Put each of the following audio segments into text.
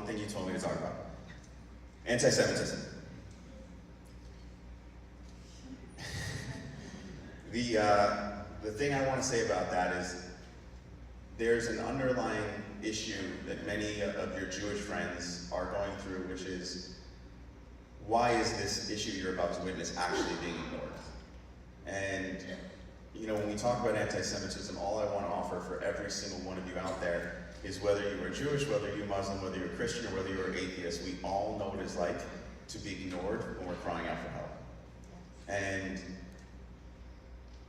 one thing you told me to talk about. Anti-Semitism. The thing I want to say about that is there's an underlying issue that many of your Jewish friends are going through, which is, why is this issue you're about to witness actually being ignored? And you know, when we talk about anti-Semitism, all I want to offer for every single one of you out there is, whether you are Jewish, whether you're Muslim, whether you're Christian, or whether you're atheist, we all know what it's like to be ignored when we're crying out for help. And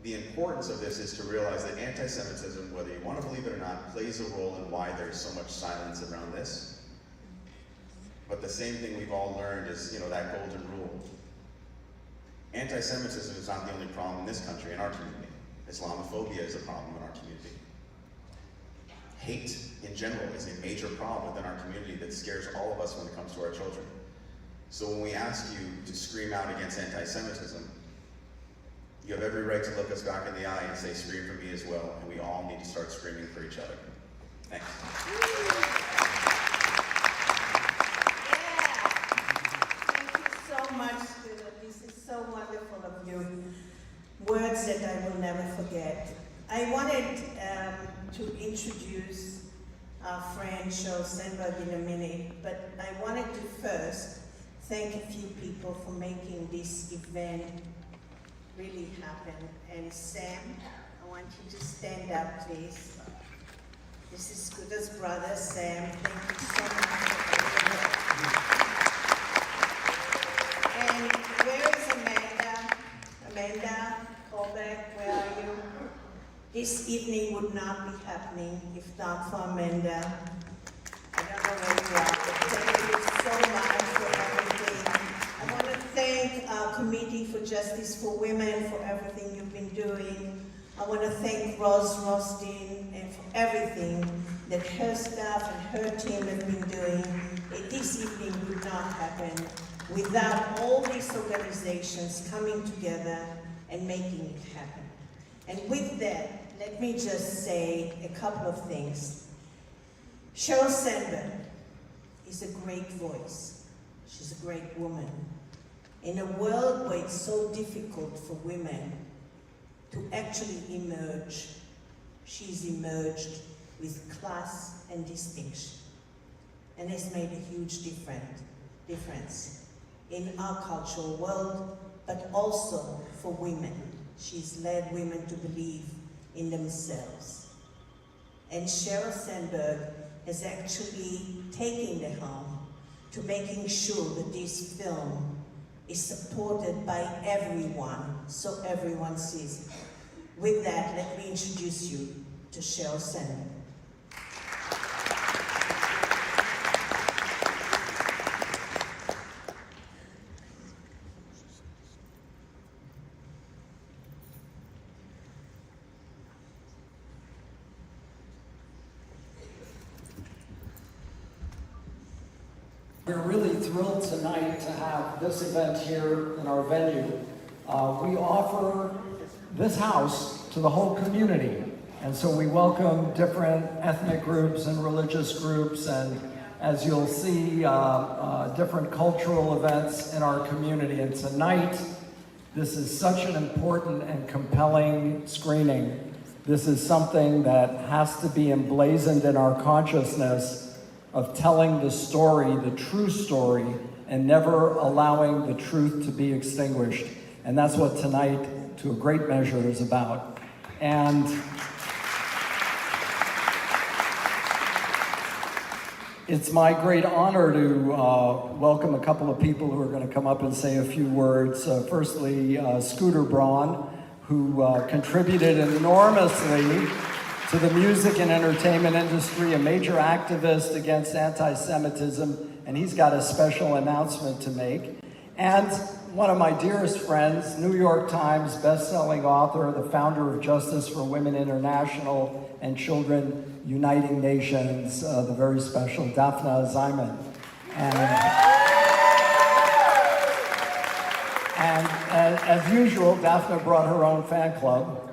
the importance of this is to realize that anti-Semitism, whether you want to believe it or not, plays a role in why there's so much silence around this. But the same thing we've all learned is, you know, that golden rule. Anti-Semitism is not the only problem in this country, in our community. Islamophobia is a problem in our community. Hate in general is a major problem within our community that scares all of us when it comes to our children. So when we ask you to scream out against anti-Semitism, you have every right to look us back in the eye and say, scream for me as well, and we all need to start screaming for each other. Thanks. This is so wonderful of you. Words that I will never forget. I wanted to introduce our friend Sheryl Sandberg in a minute, but I wanted to first thank a few people for making this event really happen. And Sam, I want you to stand up, please. This is Scooter's brother, Sam. Thank you so much for being here. And where is Amanda? Amanda, call back, where are you? This evening would not be happening if not for Amanda. I don't know where you are, but thank you so much for everything. I want to thank our Committee for Justice for Women for everything you've been doing. I want to thank Rose Rothstein and for everything that her staff and her team have been doing. This evening would not happen without all these organizations coming together and making it happen. And with that, let me just say a couple of things. Sheryl Sandberg is a great voice. She's a great woman. In a world where it's so difficult for women to actually emerge, she's emerged with class and distinction, and has made a huge difference in our cultural world, but also for women. She's led women to believe in themselves. And Sheryl Sandberg has actually taken the helm to making sure that this film is supported by everyone, so everyone sees it. With that, let me introduce you to Sheryl Sandberg. We're really thrilled tonight to have this event here in our venue. We offer this house to the whole community, and so we welcome different ethnic groups and religious groups, and as you'll see, different cultural events in our community. And tonight, this is such an important and compelling screening. This is something that has to be emblazoned in our consciousness of telling the story, the true story, and never allowing the truth to be extinguished. And that's what tonight, to a great measure, is about. And it's my great honor to welcome a couple of people who are going to come up and say a few words. Firstly, Scooter Braun, who contributed enormously to the music and entertainment industry, a major activist against anti-Semitism, and he's got a special announcement to make. And one of my dearest friends, New York Times best-selling author, the founder of Justice for Women International and Children Uniting Nations, the very special Daphna Ziman. And as usual, Daphna brought her own fan club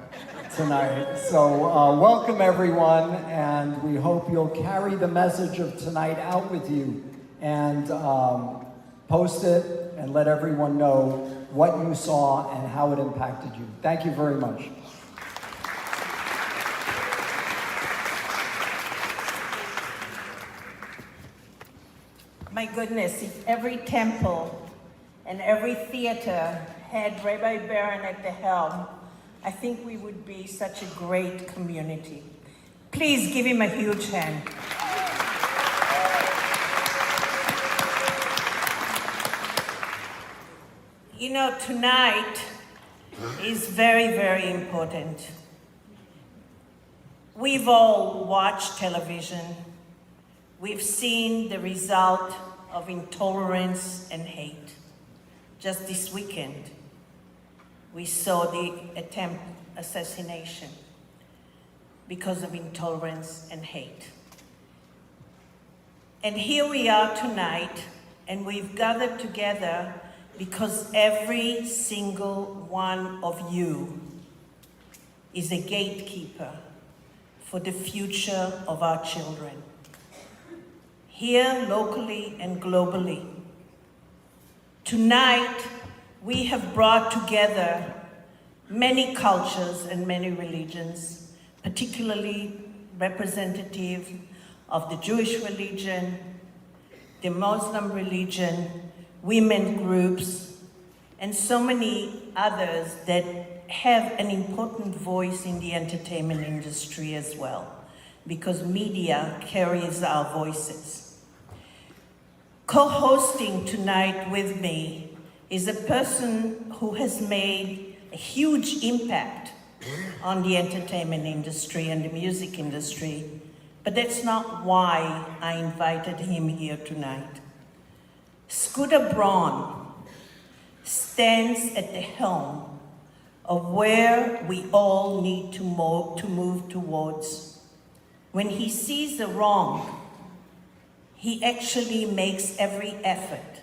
tonight. So welcome everyone, and we hope you'll carry the message of tonight out with you and post it and let everyone know what you saw and how it impacted you. Thank you very much. My goodness, if every temple and every theater had Rabbi Barron at the helm, I think we would be such a great community. Please give him a huge hand. You know, tonight is very, very important. We've all watched television. We've seen the result of intolerance and hate. Just this weekend, we saw the attempt assassination because of intolerance and hate. And here we are tonight, and we've gathered together because every single one of you is a gatekeeper for the future of our children, here locally and globally. Tonight, we have brought together many cultures and many religions, particularly representative of the Jewish religion, the Muslim religion, women groups, and so many others that have an important voice in the entertainment industry as well, because media carries our voices. Co-hosting tonight with me is a person who has made a huge impact on the entertainment industry and the music industry, but that's not why I invited him here tonight. Scooter Braun stands at the helm of where we all need to move towards. When he sees the wrong, he actually makes every effort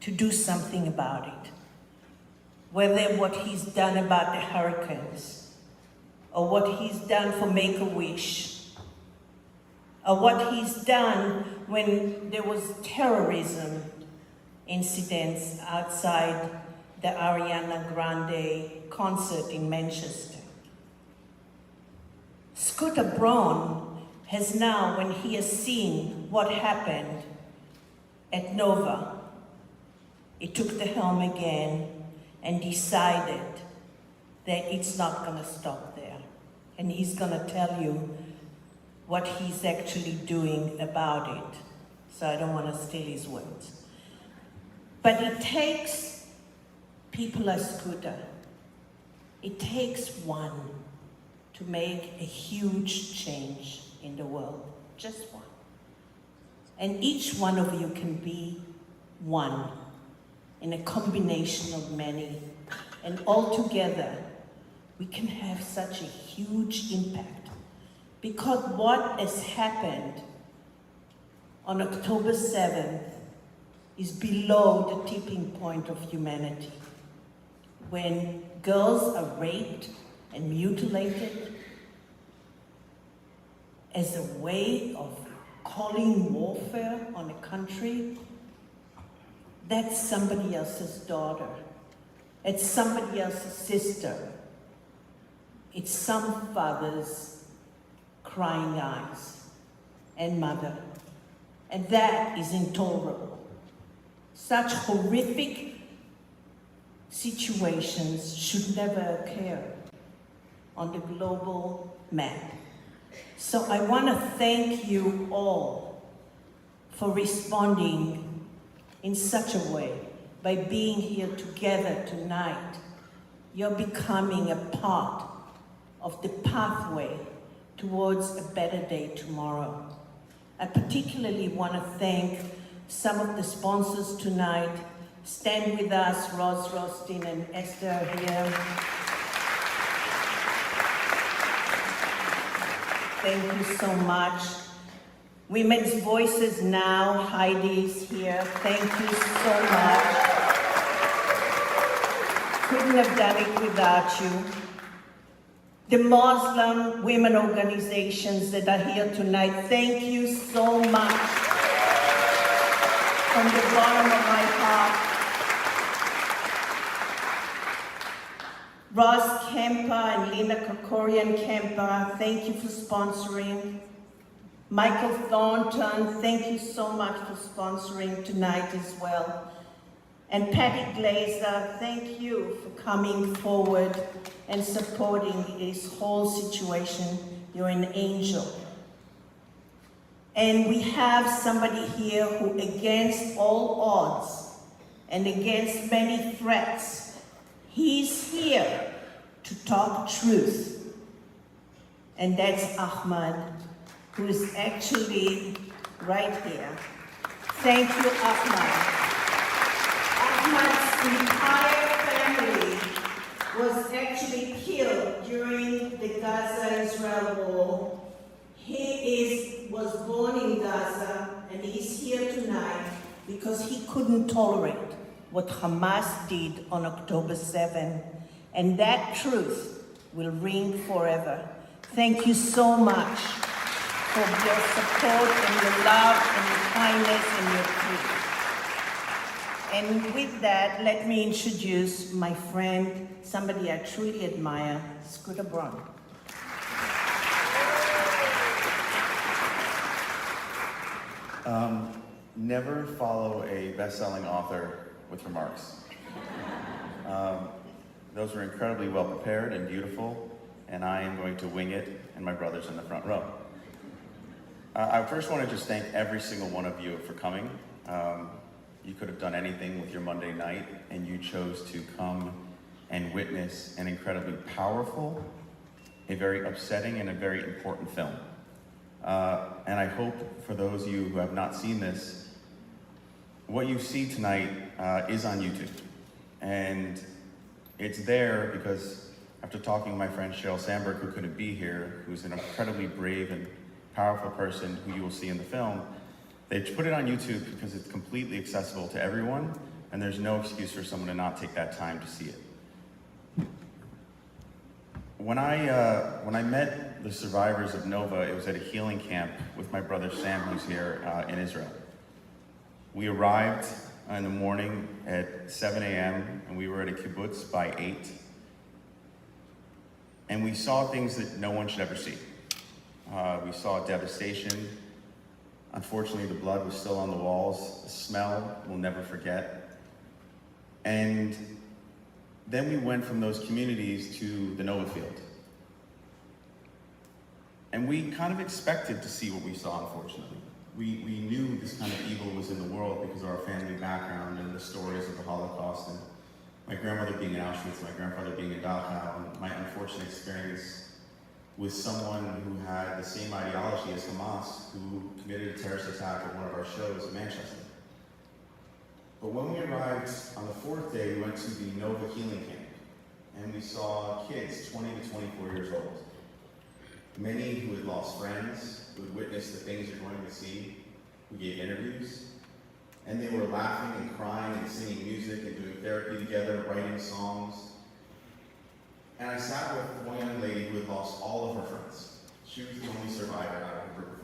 to do something about it. Whether what he's done about the hurricanes, or what he's done for Make-A-Wish, or what he's done when there was terrorism incidents outside the Ariana Grande concert in Manchester. Scooter Braun has now, when he has seen what happened at Nova, he took the helm again and decided that it's not going to stop there. And he's going to tell you what he's actually doing about it. So I don't want to steal his words. But it takes people like Scooter. It takes one to make a huge change in the world, just one. And each one of you can be one in a combination of many. And all together, we can have such a huge impact. Because what has happened on October 7th is below the tipping point of humanity. When girls are raped and mutilated as a way of calling warfare on a country, that's somebody else's daughter. It's somebody else's sister. It's some father's crying eyes and mother. And that is intolerable. Such horrific situations should never occur on the global map. So I want to thank you all for responding in such a way. By being here together tonight, you're becoming a part of the pathway towards a better day tomorrow. I particularly want to thank some of the sponsors tonight. Stand with us, Roz Rothstein and Esther here. Thank you so much. Women's Voices Now, Heidi's here. Thank you so much. Couldn't have done it without you. The Muslim women organizations that are here tonight, thank you so much. from the bottom of my heart. Ross Kemper and Linda Kokorian-Kemper, thank you for sponsoring. Michael Thornton, thank you so much for sponsoring tonight as well. And Patty Glazer, thank you for coming forward and supporting this whole situation. You're an angel. And we have somebody here who, against all odds and against many threats, he's here to talk truth. And that's Ahmad, who is actually right here. Thank you, Ahmad. Ahmad's entire family was actually killed during the Gaza-Israel war. He was born in Gaza, and he's here tonight because he couldn't tolerate what Hamas did on October 7, and that truth will ring forever. Thank you so much for your support and your love and your kindness and your truth. And with that, let me introduce my friend, somebody I truly admire, Scooter Braun. Never follow a best-selling author with remarks. Those were incredibly well prepared and beautiful, and I am going to wing it, and my brother's in the front row. I first want to just thank every single one of you for coming. You could have done anything with your Monday night, and you chose to come and witness an incredibly powerful, a very upsetting, and a very important film. And I hope for those of you who have not seen this, what you see tonight is on YouTube. And it's there because after talking to my friend Sheryl Sandberg, who couldn't be here, who's an incredibly brave and powerful person who you will see in the film, they put it on YouTube because it's completely accessible to everyone, and there's no excuse for someone to not take that time to see it. When I met the survivors of Nova, it was at a healing camp with my brother Sam, who's here in Israel. We arrived in the morning at 7 a.m. and we were at a kibbutz by 8. And we saw things that no one should ever see. We saw devastation. Unfortunately, the blood was still on the walls. The smell we'll never forget. And then we went from those communities to the Nova field. And we kind of expected to see what we saw, unfortunately. We knew this kind of evil was in the world because of our family background and the stories of the Holocaust, and my grandmother being in Auschwitz, my grandfather being in Dachau, and my unfortunate experience with someone who had the same ideology as Hamas, who committed a terrorist attack at one of our shows in Manchester. But when we arrived on the 4th day, we went to the Nova Healing Camp, and we saw kids 20 to 24 years old. Many who had lost friends, who had witnessed the things you're going to see, who gave interviews, and they were laughing and crying and singing music and doing therapy together, writing songs. And I sat with one young lady who had lost all of her friends. She was the only survivor out of a group of